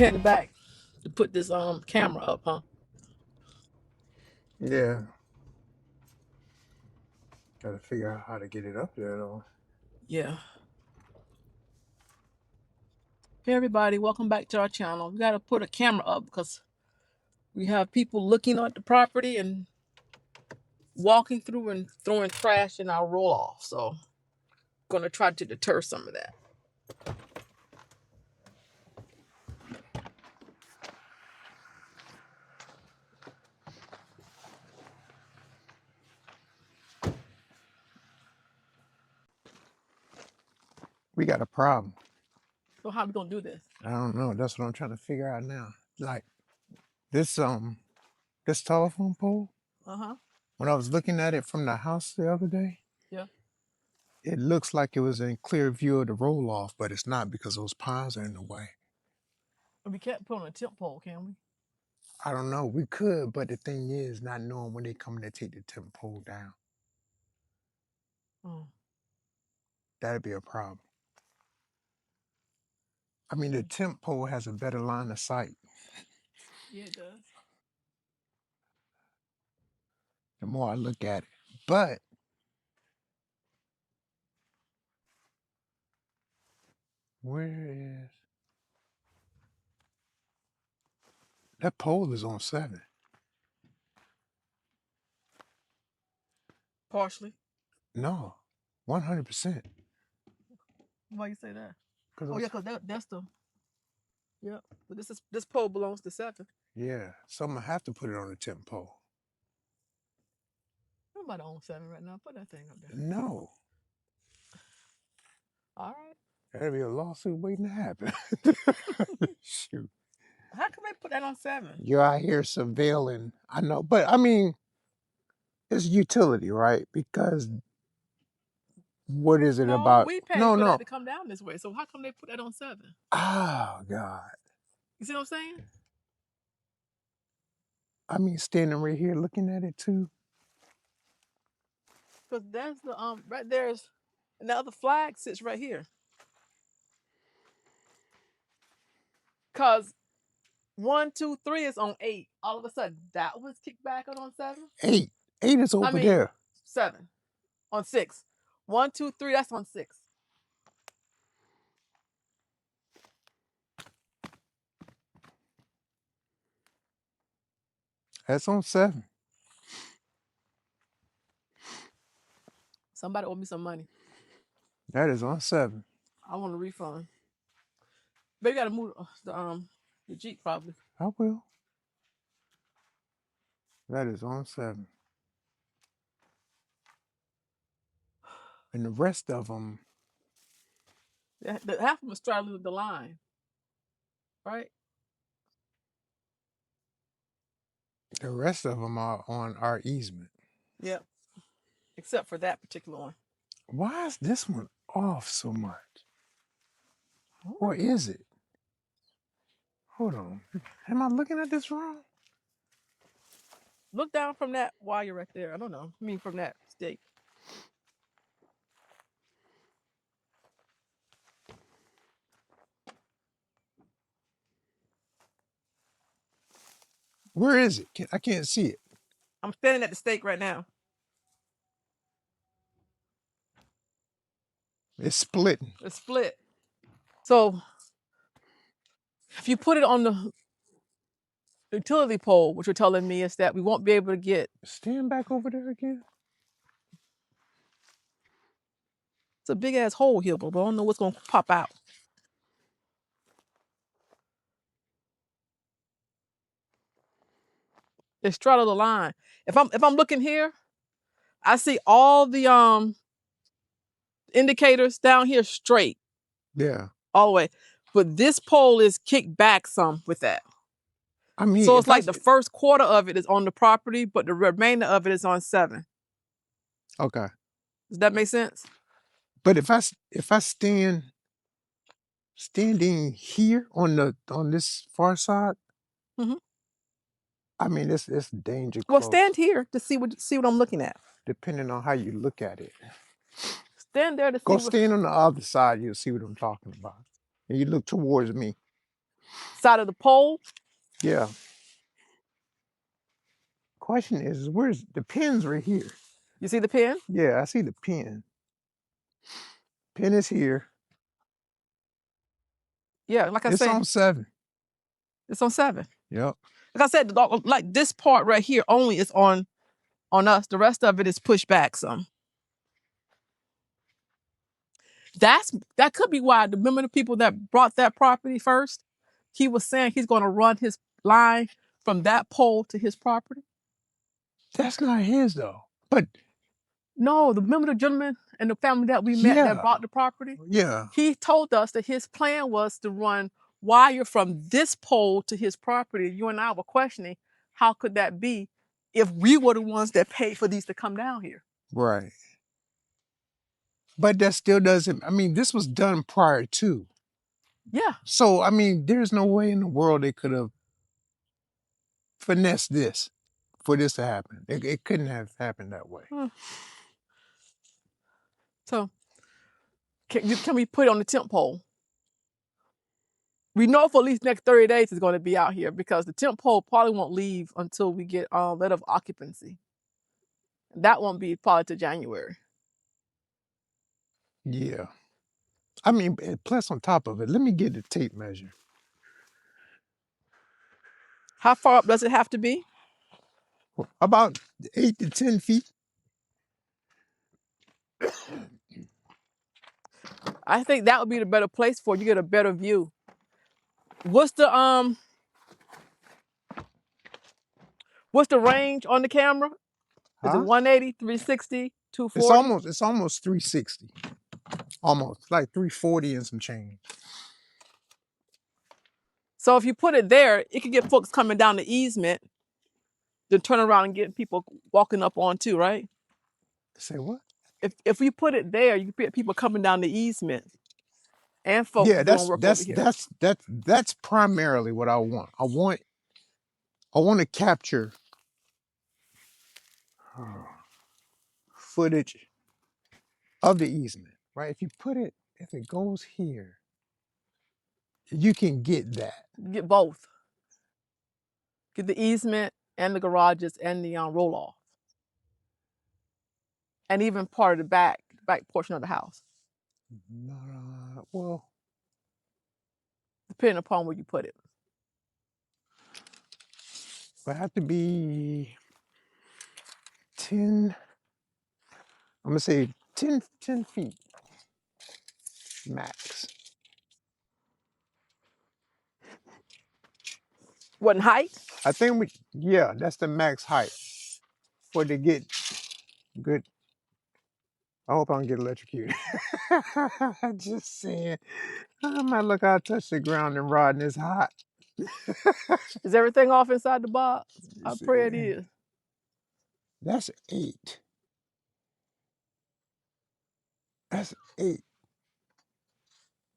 heading back to put this camera up, huh? Yeah. Gotta figure out how to get it up there though. Yeah. Hey everybody, welcome back to our channel. We gotta put a camera up because we have people looking at the property and walking through and throwing trash in our roll off. So gonna try to deter some of that. We got a problem. So how we gonna do this? I don't know. That's what I'm trying to figure out now. Like this telephone pole, Uh-huh. when I was looking at it from the house the other day, Yeah. it looks like it was in clear view of the roll off, but it's not because those pines are in the way. We can't put on a tip pole, can we? I don't know. We could, but the thing is not knowing when they coming to take the temp pole down. Oh. That'd be a problem. I mean, the temp pole has a better line of sight. Yeah, it does. The more I look at it, but where is that pole? Is on 7. Partially. No, 100%. Why you say that? Cause Oh yeah, because that's the but this pole belongs to 7. yeah, so I'm gonna have to put it on the temp pole. Nobody owns 7 right now. Put that thing up there. No, All right. that'd be a lawsuit waiting to happen. Shoot, How can they put that on 7? you're out here surveilling. I know, but I mean, it's utility, right? Because what is it No, about? we pay No, for that no. to come down this way. So how come they put that on 7? Oh God. You see what I'm saying? I mean, standing right here looking at it too. Because there's the right there's and the other flag sits right here. Cause 1, 2, 3 is on 8. All of a sudden that was kicked back on 7. 8 is over there. 7 on 6. 1, 2, 3. That's on 6. That's on 7. Somebody owe me some money. That is on 7. I want a refund. But you gotta move the Jeep probably. I will. That is on 7. And the rest of them, Half of them straddling the line, right? the rest of them are on our easement. Yep. Except for that particular one. Why is this one off so much? Oh. Or is it? Hold on. Am I looking at this wrong? Look down from that wire right there. I don't know. I mean, from that stake. Where is it? I can't see it. I'm standing at the stake right now. It's splitting. It's split. So if you put it on the utility pole, what you're telling me is that we won't be able to get. Stand back over there again. It's a big ass hole here, but I don't know what's gonna pop out. It's straddle the line. If I'm looking here, I see all the indicators down here straight. Yeah. All the way. But this pole is kicked back some with that. I mean, so it's like the first quarter of it is on the property, but the remainder of it is on 7. Okay. Does that make sense? But if I standing here on this far side, I mean it's danger close. Well, stand here to see what I'm looking at. Depending on how you look at it. Stand there to see. Go stand on the other side, you'll see what I'm talking about. And you look towards me. side of the pole. Yeah. Question is, where's the pin's right here? You see the pin? Yeah, I see the pin. Pin is here. Yeah, like I It's said, on 7. it's on 7. Yep. Like I said, like this part right here only is on us. The rest of it is pushed back some. That could be why. Remember the people that brought that property first? He was saying he's going to run his line from that pole to his property. That's not his though. But No, remember the gentleman and the family that we met that yeah, bought the property? yeah, He told us that his plan was to run wire from this pole to his property. You and I were questioning, how could that be if we were the ones that paid for these to come down here? right. But that still doesn't, I mean, this was done prior to. Yeah. So, I mean, there's no way in the world they could have finessed this for this to happen. It couldn't have happened that way. So can we put it on the temp pole? We know for at least next 30 days it's going to be out here because the temp pole probably won't leave until we get letter of occupancy. That won't be probably to January. Yeah. I mean, plus on top of it, let me get the tape measure. How far up does it have to be? About 8 to 10 feet. I think that would be the better place for you, get a better view. What's the range on the camera? Is it 180, 360, 240? It's almost 360. Almost like 340 and some change. So if you put it there, it could get folks coming down the easement, then turn around and get people walking up on too, right? Say what? If we put it there, you get people coming down the easement and folks doing work over here. That's primarily what I want. I want to capture footage of the easement, right? If it goes here, you can get that. Get both. Get the easement and the garages and the roll off. And even part of the back portion of the house. Well, depending upon where you put it. it have to be 10, I'm gonna say 10 feet max. What in height? I think that's the max height for it to get good. I hope I don't get electrocuted. Just saying. I might look out, touch the ground and rod, and it's hot. Is everything off inside the box? I pray it is. That's 8. That's 8.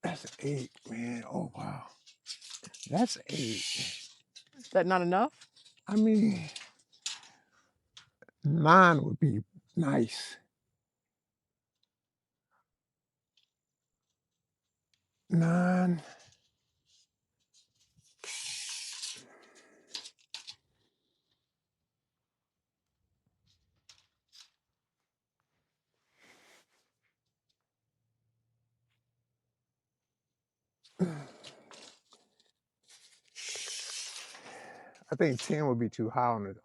That's 8, man. Oh, wow. That's 8. Is that not enough? I mean, 9 would be nice. 9. I think 10 would be too high on the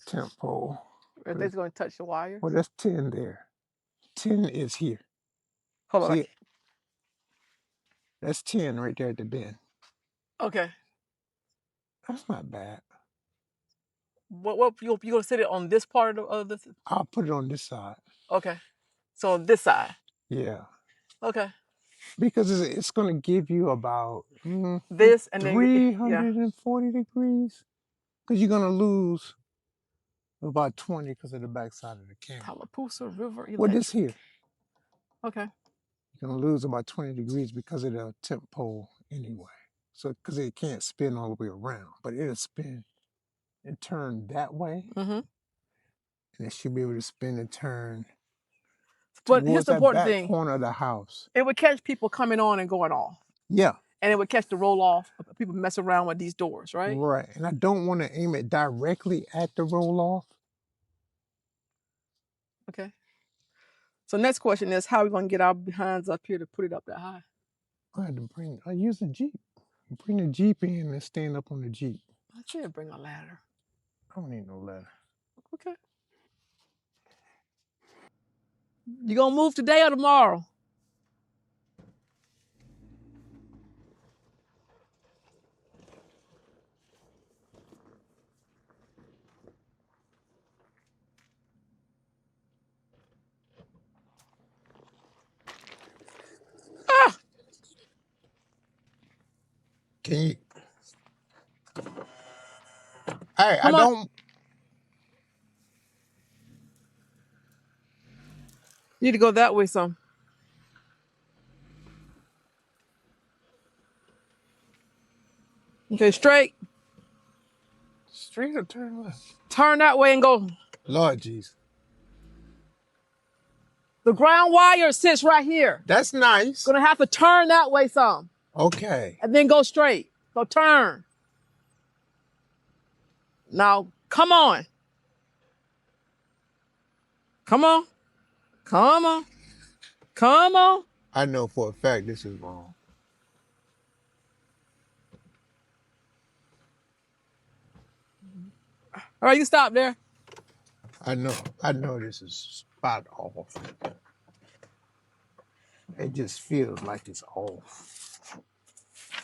temp pole. Are they going to touch the wire? Well, that's 10 there. 10 is here. Hold on. See it? That's 10 right there at the bend. Okay. That's not bad. What you gonna sit it on this part of this? I'll put it on this side. Okay. So on this side. Yeah. Okay. Because it's going to give you about this and then 340 degrees. Because you're going to lose about 20 because of the backside of the camera. Tallapoosa River Electric. Well, this here. Okay. You're going to lose about 20 degrees because of the temp pole anyway. So, because it can't spin all the way around, but it'll spin and turn that way. And it should be able to spin and turn but here's the important thing. corner of the house. It would catch people coming on and going off. Yeah. and it would catch the roll off. People mess around with these doors, right? Right. And I don't want to aim it directly at the roll off. Okay. So next question is, how are we going to get our behinds up here to put it up that high? I use a Jeep. Bring the Jeep in and stand up on the Jeep. I should bring a ladder. I don't need no ladder. Okay. You going to move today or tomorrow? Ah! Can you? Hey, Come on. don't. You need to go that way some. Okay, straight. Straight or turn left? Turn that way and go. Lord jeez. The ground wire sits right here. That's nice. Gonna have to turn that way some. Okay. And then go straight. So turn. Now, come on. Come on. Come on. Come on. I know for a fact this is wrong. All right, you stop there. I know this is spot off. It just feels like it's off.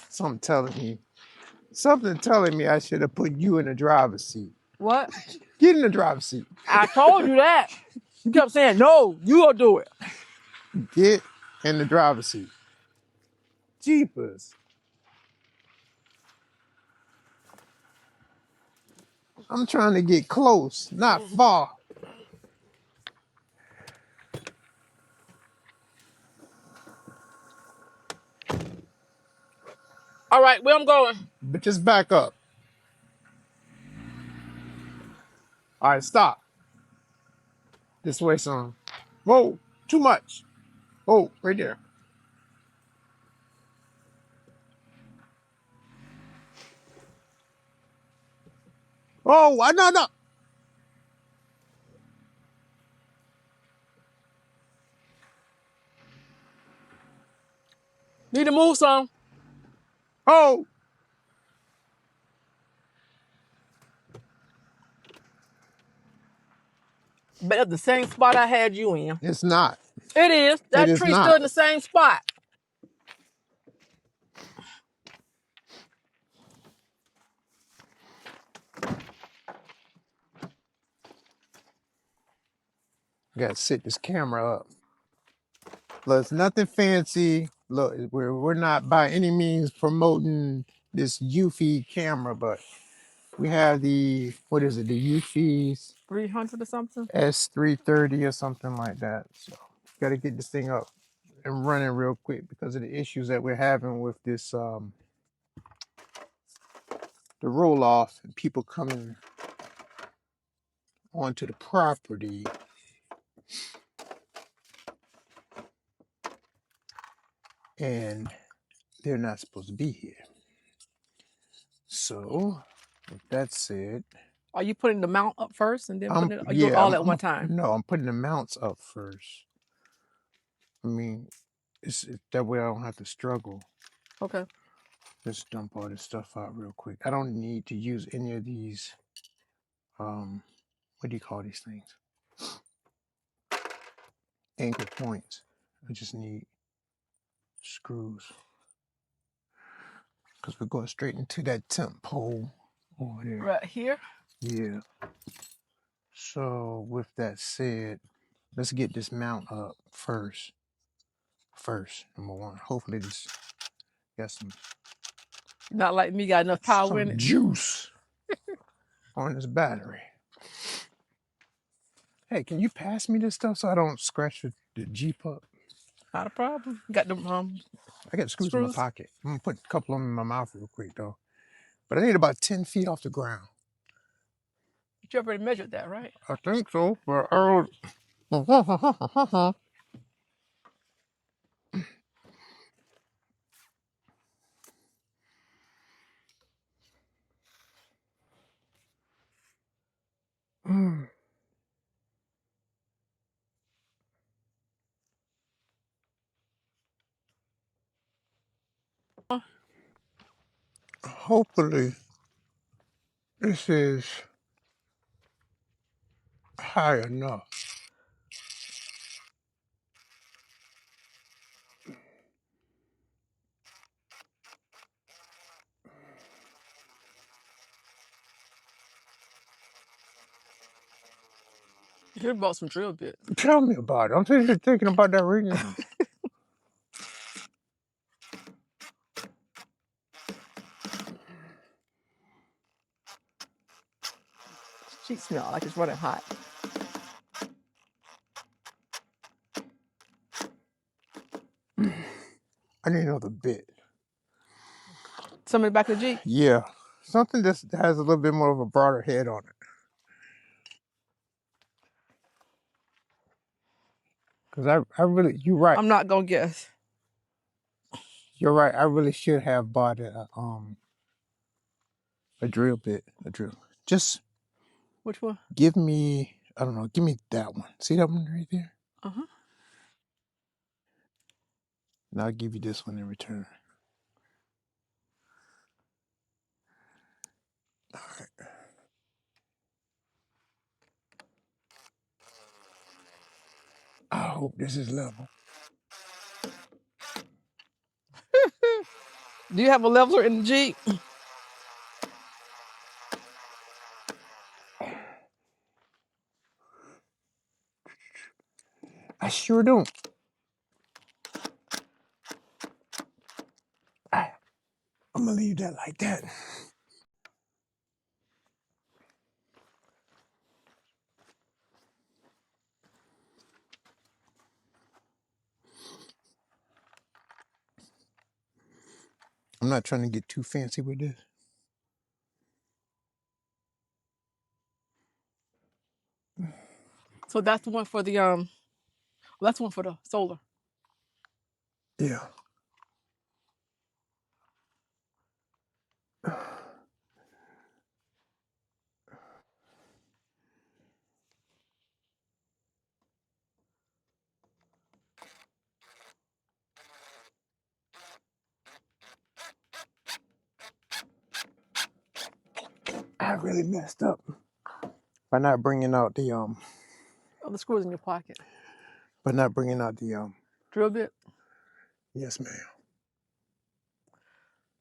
Something telling me I should have put you in the driver's seat. What? Get in the driver's seat. I told you that. You kept saying, no, you gonna do it. Get in the driver's seat. Jeepers. I'm trying to get close, not far. All right, where I'm going? But just back up. All right, stop. This way, son. Whoa, too much. Oh, right there. Oh, no. Need to move some. Oh. But at the same spot I had you in. It's not. It is. That tree stood in the same spot. Gotta sit this camera up. Look, it's nothing fancy. Look, we're not by any means promoting this Eufy camera, but we have the, what is it, the Eufy 300 or something? S330 or something like that. So gotta get this thing up and running real quick because of the issues that we're having with this the roll off and people coming onto the property. And they're not supposed to be here. So, with that said, Are you putting the mount up first and then putting it? Or you doing all at one time? No, I'm putting the mounts up first. I mean, it's that way I don't have to struggle. Okay. Let's dump all this stuff out real quick. I don't need to use any of these. What do you call these things? Anchor points. I just need screws because we're going straight into that temp pole over there. Right here? Yeah. So with that said, let's get this mount up first. Number one. Hopefully this got some Not like me, got enough power in it. Juice on this battery. Hey, can you pass me this stuff so I don't scratch the Jeep up? Not a problem. Got the I got screws in my pocket. I'm gonna put a couple of them in my mouth real quick though. But I need about 10 feet off the ground. You already measured that, right? I think so, but hopefully this is high enough. You should have bought some drill bit. Tell me about it. I'm sitting here thinking about that right now. Sheet smell like it's running hot. I need another bit. Somebody back of the Jeep. Yeah, something that has a little bit more of a broader head on it. Because I really, you're right. I'm not gonna guess. You're right. I really should have bought a drill bit. A drill. Just Which one? give me, I don't know, give me that one. See that one right there? Uh-huh. And I'll give you this one in return. All right. I hope this is level. Do you have a leveler in the Jeep? I sure don't. I'm gonna leave that like that. I'm not trying to get too fancy with this. So that's the one for the that's the one for the solar. Yeah. I really messed up by not bringing out the Oh, the screws in your pocket. by not bringing out the Drill bit. Yes, ma'am.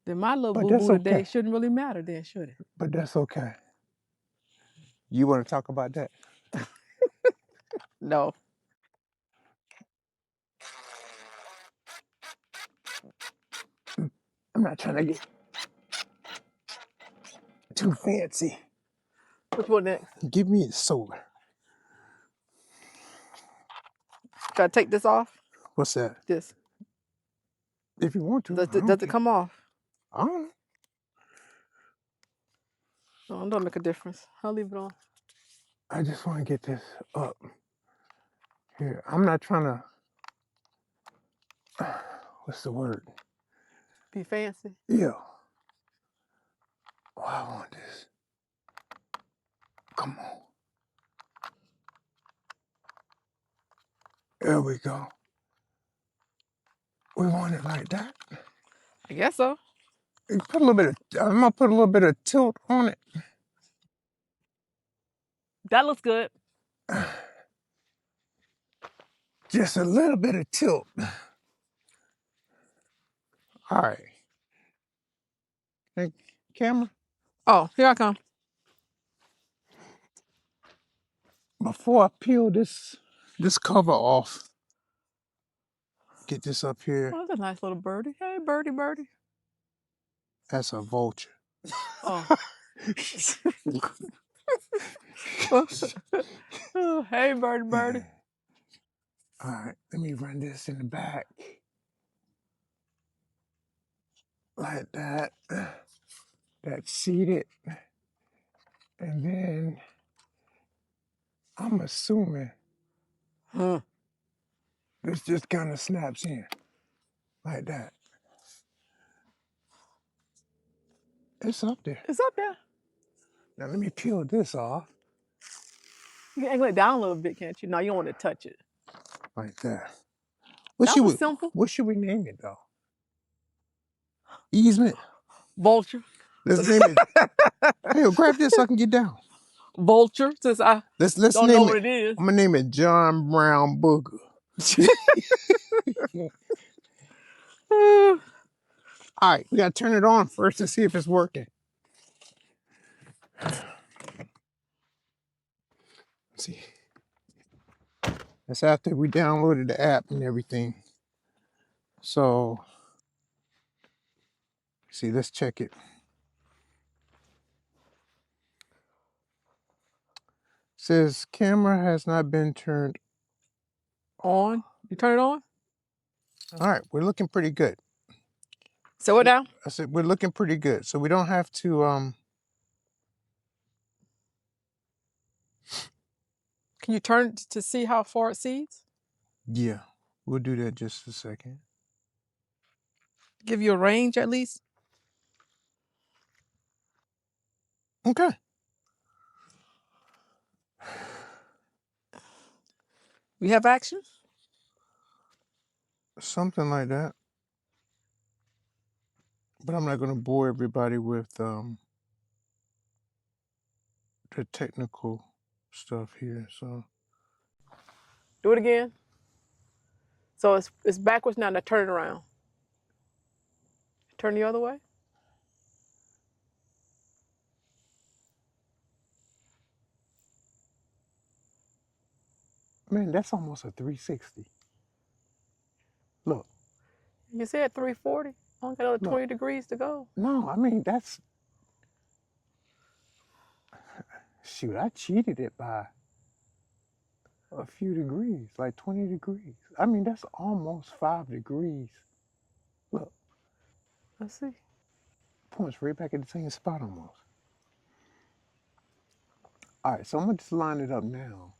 Then my little But boo-boo that's today okay. shouldn't really matter then, should it? But that's okay. You want to talk about that? No. I'm not trying to get too fancy. Which one next? Give me the solar. Should I take this off? What's that? This. If you want to. Does it come off? I don't know. No, it don't make a difference. I'll leave it on. I just want to get this up here. I'm not trying to. What's the word? Be fancy. Yeah. Oh, I want this. Come on. There we go. We want it like that. I guess so. Put a little bit of. I'm gonna put a little bit of tilt on it. That looks good. Just a little bit of tilt. All right. Hey, camera. Oh, here I come. Before I peel this cover off, get this up here. Oh, that's a nice little birdie. Hey, birdie, birdie. That's a vulture. Oh. Oh, hey, birdie, birdie. All right, let me run this in the back. Like that. That's seated. And then I'm assuming this just kind of snaps in. Like that. It's up there. It's up there. Now let me peel this off. You can angle it down a little bit, can't you? No, you don't want to touch it. Like that. That was simple. What should we name it though? Easement? Vulture. Let's name it. Hey, grab this so I can get down. Vulture, since I Let's don't know name what it. it is. I'm gonna name it John Brown Booger. All right, we gotta turn it on first to see if it's working. Let's see. That's after we downloaded the app and everything. So, see, let's check it. Says camera has not been turned On. You turn it on? All right, we're looking pretty good. So what now? I said we're looking pretty good. So we don't have to Can you turn it to see how far it sees? yeah, we'll do that just a second. Give you a range at least? Okay. We have action? Something like that. But I'm not gonna bore everybody with the technical stuff here. So Do it again. So it's backwards now. Now turn it around. Turn the other way. man, that's almost a 360. Look. You said 340. Only got another Look. 20 degrees to go. No, I mean that's shoot, I cheated it by a few degrees, like 20 degrees. I mean, that's almost 5 degrees. Look. Let's see. Points right back at the same spot almost. All right, so I'm gonna just line it up now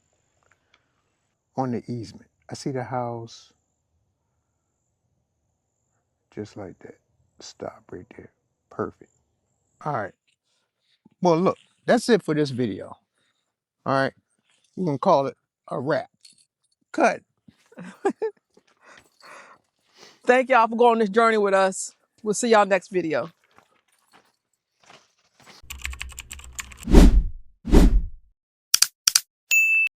on the easement. I see the house just like that. Stop right there. Perfect. All right. Well, look, that's it for this video. All right. We're gonna call it a wrap. Cut. Thank y'all for going on this journey with us. We'll see y'all next video.